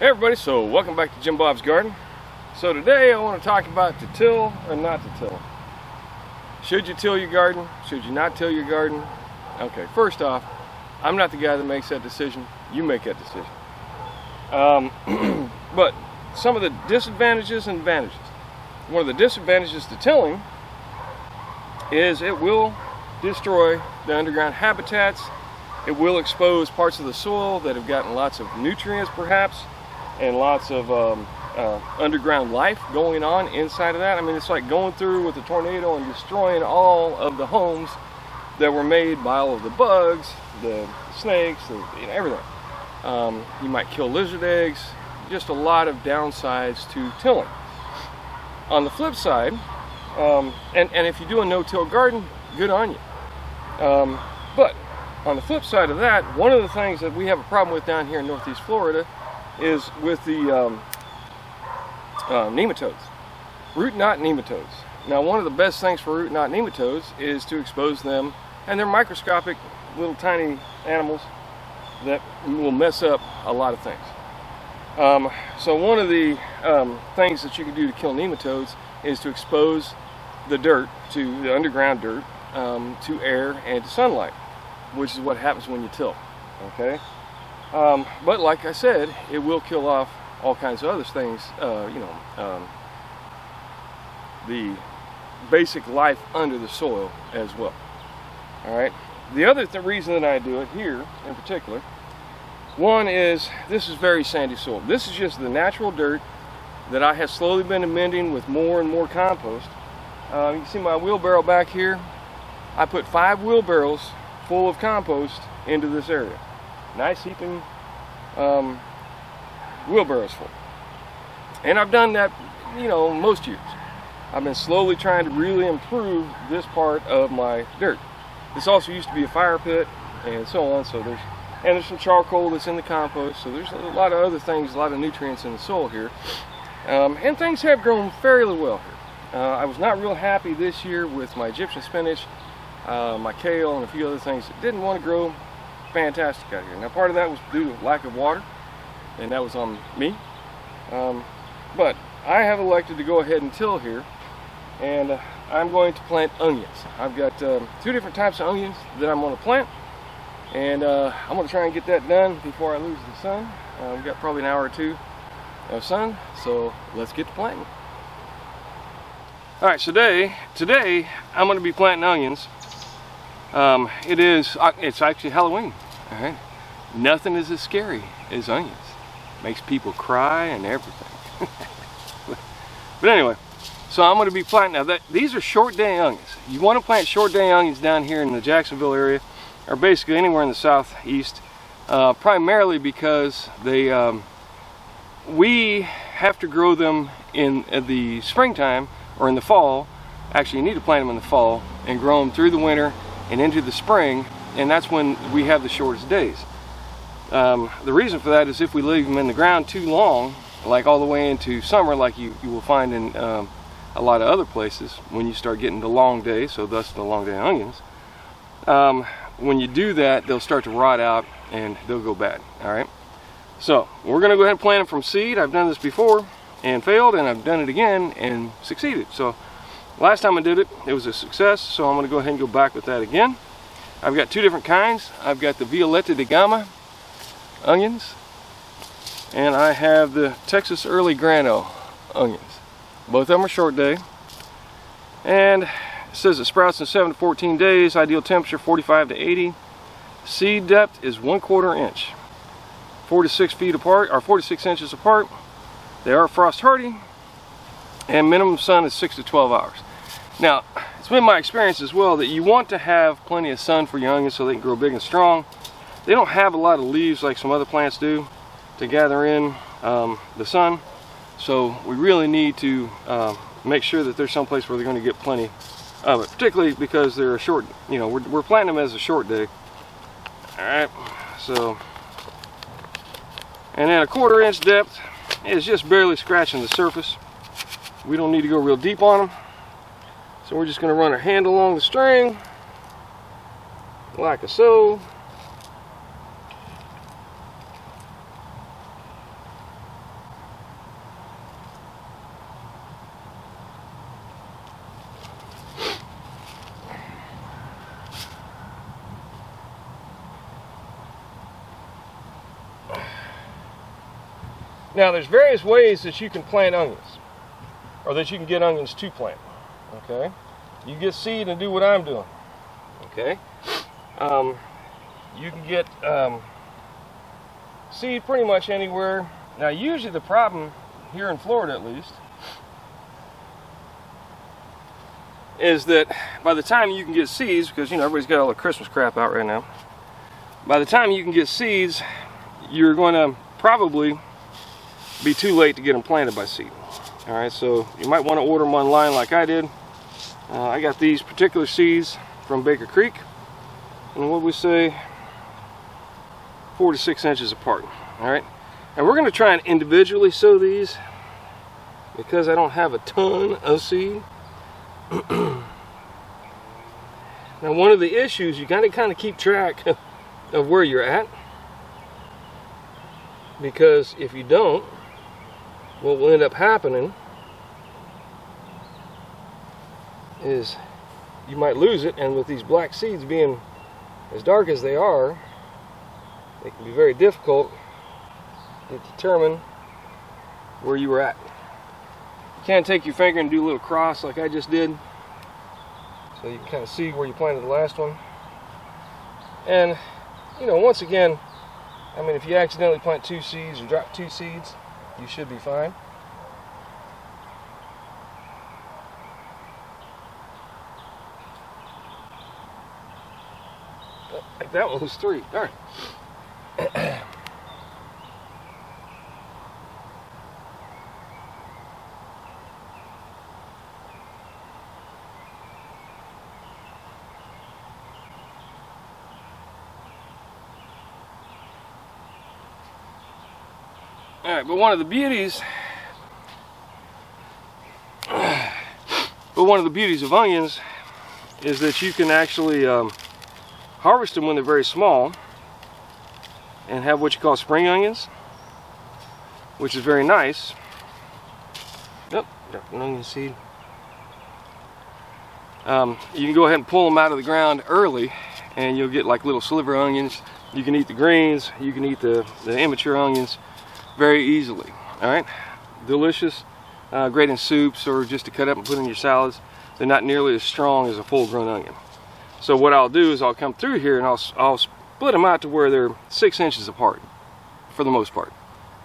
Hey everybody, so welcome back to Jim Bob's Garden. So today I want to talk about to till or not to till. Should you till your garden? Should you not till your garden? Okay, first off, I'm not the guy that makes that decision. You make that decision. But some of the disadvantages and advantages. One of the disadvantages to tilling is it will destroy the underground habitats. It will expose parts of the soil that have gotten lots of nutrients perhaps, and lots of underground life going on inside of that. I mean, it's like going through with a tornado and destroying all of the homes that were made by all of the bugs, the snakes, everything. You might kill lizard eggs, just a lot of downsides to tilling. On the flip side, and if you do a no-till garden, good on you. But on the flip side of that, one of the things that we have a problem with down here in Northeast Florida is with the nematodes, root knot nematodes. Now, one of the best things for root knot nematodes is to expose them, and they're microscopic little tiny animals that will mess up a lot of things. So one of the things that you can do to kill nematodes is to expose the dirt, to the underground dirt, to air and to sunlight, which is what happens when you till. Okay. But like I said, it will kill off all kinds of other things, the basic life under the soil as well. All right. The other reason that I do it here in particular, one is this is very sandy soil. This is just the natural dirt that I have slowly been amending with more and more compost. You can see my wheelbarrow back here. I put 5 wheelbarrows full of compost into this area. Nice heaping wheelbarrows full. And I've done that, most years. I've been slowly trying to really improve this part of my dirt. This also used to be a fire pit and so on, so there's some charcoal that's in the compost, so there's a lot of other things, a lot of nutrients in the soil here. And things have grown fairly well here. I was not real happy this year with my Egyptian spinach, my kale, and a few other things that didn't want to grow fantastic out here. Now, part of that was due to lack of water, and that was on me. But I have elected to go ahead and till here, and I'm going to plant onions. I've got 2 different types of onions that I'm going to plant, and I'm going to try and get that done before I lose the sun. We've got probably an hour or 2 of sun, so let's get to planting. All right, so today I'm going to be planting onions. It's actually Halloween. All right, nothing is as scary as onions. Makes people cry and everything. But anyway, so I'm going to be planting now. These are short day onions. You want to plant short day onions down here in the Jacksonville area, or basically anywhere in the southeast, primarily because we have to grow them in the springtime or in the fall. Actually, you need to plant them in the fall and grow them through the winter and into the spring, and that's when we have the shortest days. The reason for that is if we leave them in the ground too long, like all the way into summer, like you will find in a lot of other places, when you start getting the long days, so thus the long day onions, when you do that, they'll start to rot out and they'll go bad. All right, so we're going to go ahead and plant them from seed. I've done this before and failed, and I've done it again and succeeded. So last time I did it, it was a success, so I'm going to go ahead and go back with that again. I've got 2 different kinds. I've got the Violeta de Gama onions, and I have the Texas Early Grano onions. Both of them are short day, and it says it sprouts in 7 to 14 days. Ideal temperature 45 to 80. Seed depth is 1/4 inch, 4 to 6 feet apart, or 4 to 6 inches apart. They are frost hardy, and minimum sun is 6 to 12 hours. Now, it's been my experience as well that you want to have plenty of sun for your onions so they can grow big and strong. They don't have a lot of leaves like some other plants do to gather in the sun, so we really need to make sure that there's some place where they're going to get plenty of it, particularly because they're a short, we're planting them as a short day. All right, so, and then a 1/4 inch depth is just barely scratching the surface. We don't need to go real deep on them, so we're just going to run our hand along the string like so. Now there's various ways that you can plant onions, or that you can get onions to plant. Okay, you get seed and do what I'm doing. Okay, you can get seed pretty much anywhere. Now usually the problem here in Florida, at least, is that by the time you can get seeds, because you know everybody's got all the Christmas crap out right now, by the time you can get seeds, you're going to probably be too late to get them planted by seed. All right, so you might want to order them online like I did. I got these particular seeds from Baker Creek, and what we say, 4 to 6 inches apart. All right, and we're going to try and individually sow these because I don't have a ton of seed. Now, one of the issues, you got to kind of keep track of where you're at, because if you don't, what will end up happening is you might lose it. And with these black seeds being as dark as they are, it can be very difficult to determine where you were at. You can take your finger and do a little cross like I just did, so you can kind of see where you planted the last one. And you know, once again, I mean, if you accidentally plant 2 seeds or drop 2 seeds, you should be fine. Like that one was 3. All right. Alright, but one of the beauties of onions is that you can actually harvest them when they're very small and have what you call spring onions, which is very nice. Oh, dropped an onion seed. You can go ahead and pull them out of the ground early, and you'll get like little sliver onions. You can eat the greens, you can eat the immature onions very easily. All right, delicious, great in soups or just to cut up and put in your salads. They're not nearly as strong as a full-grown onion. So what I'll do is I'll come through here and I'll split them out to where they're 6 inches apart, for the most part.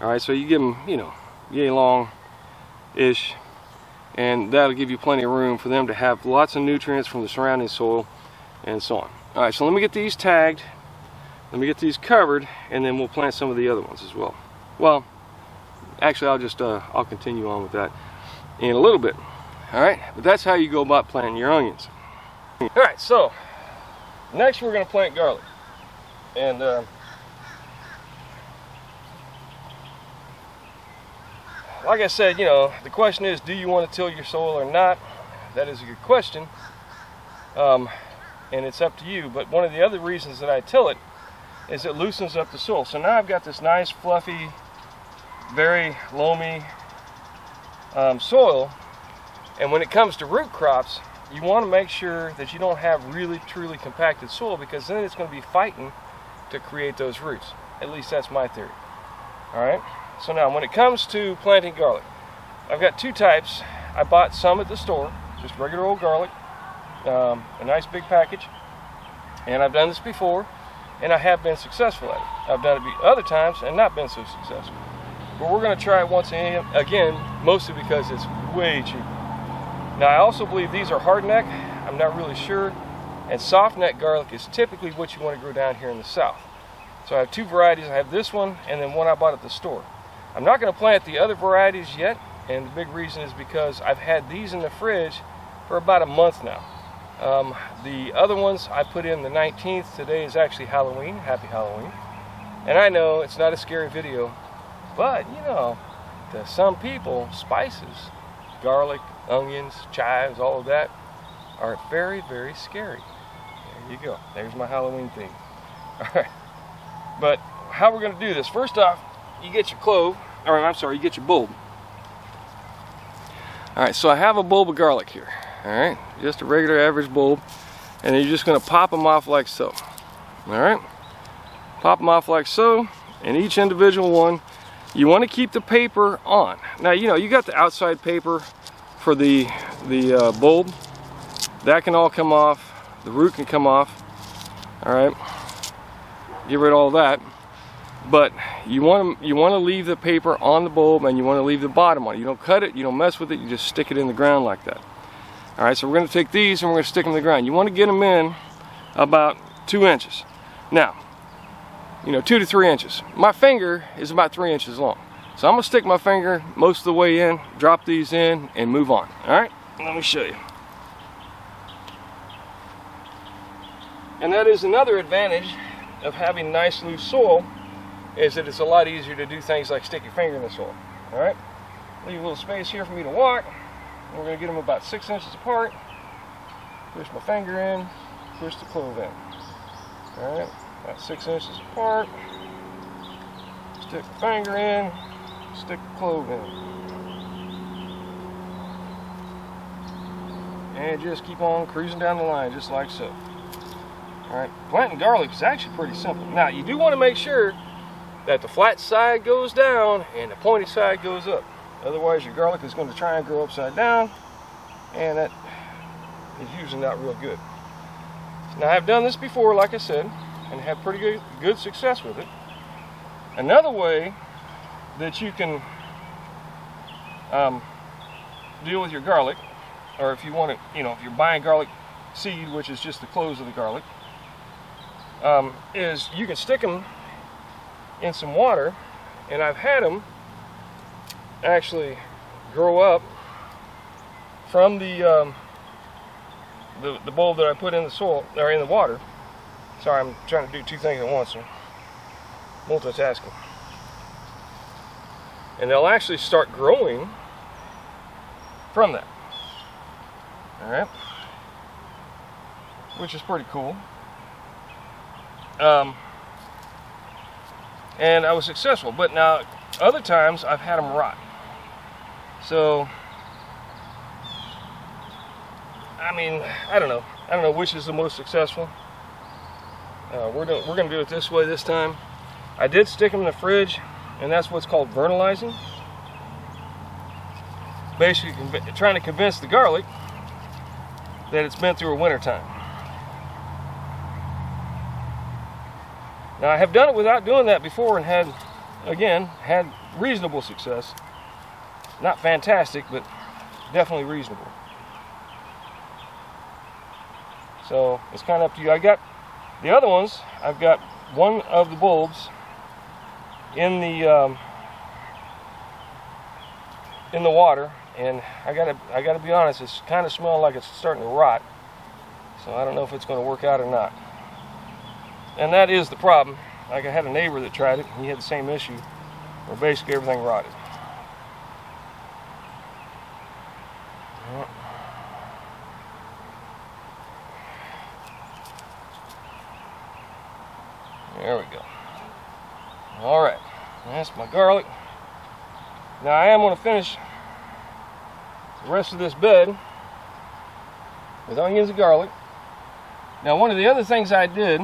All right, so you give them, you know, yay long-ish, and that'll give you plenty of room for them to have lots of nutrients from the surrounding soil and so on. All right, so let me get these tagged, let me get these covered, and then we'll plant some of the other ones as well. Well, actually, I'll continue on with that in a little bit. All right, but that's how you go about planting your onions. All right, so next we're going to plant garlic, and like I said, you know, the question is, do you want to till your soil or not? That is a good question, and it's up to you. But one of the other reasons that I till it is it loosens up the soil. So now I've got this nice, fluffy, very loamy soil, and when it comes to root crops, you want to make sure that you don't have really truly compacted soil, because then it's going to be fighting to create those roots. At least that's my theory. Alright, so now when it comes to planting garlic, I've got 2 types. I bought some at the store, just regular old garlic, a nice big package, and I've done this before and I have been successful at it. I've done it other times and not been so successful. But we're going to try it once again, mostly because it's way cheaper. Now I also believe these are hard neck, I'm not really sure, and soft neck garlic is typically what you want to grow down here in the south. So I have 2 varieties. I have this one and then one I bought at the store. I'm not going to plant the other varieties yet, and the big reason is because I've had these in the fridge for about a month now. The other ones I put in the 19th. Today is actually Halloween. Happy Halloween. And I know it's not a scary video, but you know, to some people, spices, garlic, onions, chives, all of that are very, very scary. There you go. There's my Halloween theme. All right. But how we're going to do this, first off, you get your clove, or I'm sorry, you get your bulb. All right, so I have a bulb of garlic here. All right, just a regular average bulb, and you're just going to pop them off like so. All right, pop them off like so, and each individual one you want to keep the paper on. Now, you know, you got the outside paper for the bulb. That can all come off. The root can come off. All right, get rid of all that. But you want to leave the paper on the bulb, and you want to leave the bottom on it. You don't cut it, you don't mess with it, you just stick it in the ground like that. All right, so we're going to take these and we're going to stick them in the ground. You want to get them in about 2 inches. Now, you know, 2 to 3 inches. My finger is about 3 inches long. So I'm going to stick my finger most of the way in, drop these in, and move on. All right, let me show you. And that is another advantage of having nice loose soil, is that it's a lot easier to do things like stick your finger in the soil. All right, leave a little space here for me to walk. We're going to get them about 6 inches apart. Push my finger in, push the clove in. All right, about 6 inches apart. Stick the finger in, stick the clove in. And just keep on cruising down the line just like so. All right, planting garlic is actually pretty simple. Now, you do want to make sure that the flat side goes down and the pointy side goes up. Otherwise, your garlic is going to try and grow upside down, and that is usually not real good. Now, I've done this before, like I said, and had pretty good success with it. Another way that you can deal with your garlic, or if you want to, you know, if you're buying garlic seed, which is just the cloves of the garlic, is you can stick them in some water, and I've had them actually grow up from the bulb that I put in the soil, or in the water. Sorry, I'm trying to do 2 things at once here. Multitasking. And they'll actually start growing from that. All right, which is pretty cool. And I was successful, but now other times I've had them rot. So, I mean, I don't know which is the most successful. We're gonna do it this way this time. I did stick them in the fridge, and that's what's called vernalizing. Basically, trying to convince the garlic that it's been through a winter time. Now, I have done it without doing that before and had reasonable success. Not fantastic, but definitely reasonable. So it's kind of up to you. I got the other ones. I've got one of the bulbs in the water, and I gotta be honest. It's kind of smelling like it's starting to rot. So I don't know if it's going to work out or not. And that is the problem. Like, I had a neighbor that tried it, and he had the same issue, where basically everything rotted. There we go. All right, that's my garlic. Now I am going to finish the rest of this bed with onions and garlic. Now, one of the other things I did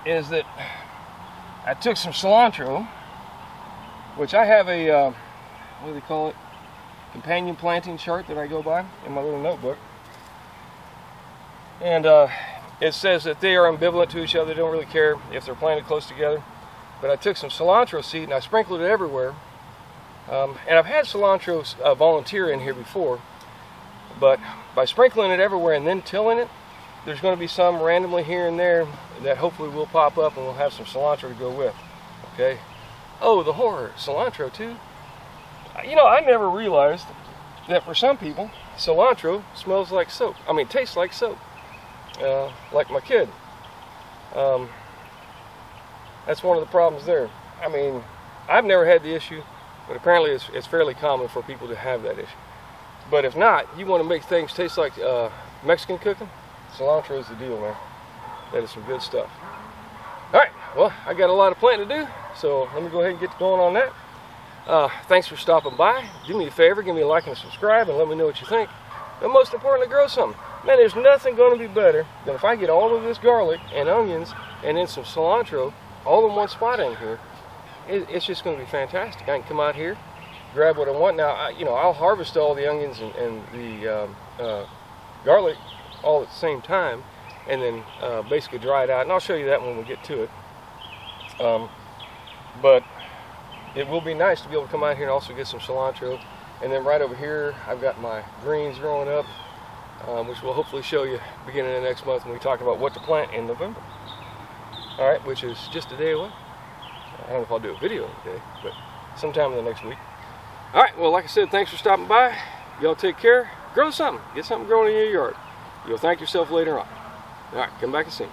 is that I took some cilantro, which I have a, what do they call it? Companion planting chart that I go by in my little notebook. And it says that they are ambivalent to each other. They don't really care if they're planted close together. But I took some cilantro seed and I sprinkled it everywhere. And I've had cilantro volunteer in here before. But by sprinkling it everywhere and then tilling it, there's going to be some randomly here and there that hopefully will pop up, and we'll have some cilantro to go with. Okay. Oh, the horror. Cilantro too? You know, I never realized that for some people, cilantro smells like soap. I mean, tastes like soap. Like my kid. That's one of the problems there. I mean, I've never had the issue, but apparently it's fairly common for people to have that issue. But if not, you want to make things taste like Mexican cooking, cilantro is the deal, man. That is some good stuff. Alright, well, I got a lot of planting to do, so let me go ahead and get going on that. Thanks for stopping by. Do me a favor, give me a like and a subscribe, and let me know what you think. But most importantly, grow something. Man, there's nothing going to be better than if I get all of this garlic and onions and then some cilantro all in one spot in here it's just going to be fantastic. I can come out here, grab what I want. Now, I'll harvest all the onions and the garlic all at the same time, and then basically dry it out. And I'll show you that when we get to it. But it will be nice to be able to come out here and also get some cilantro. And then right over here, I've got my greens growing up, which we'll hopefully show you beginning of next month when we talk about what to plant in November. All right, which is just a day away. I don't know if I'll do a video today, but sometime in the next week. All right, well, like I said, thanks for stopping by. Y'all take care. Grow something. Get something growing in your yard. You'll thank yourself later on. All right, come back and see me.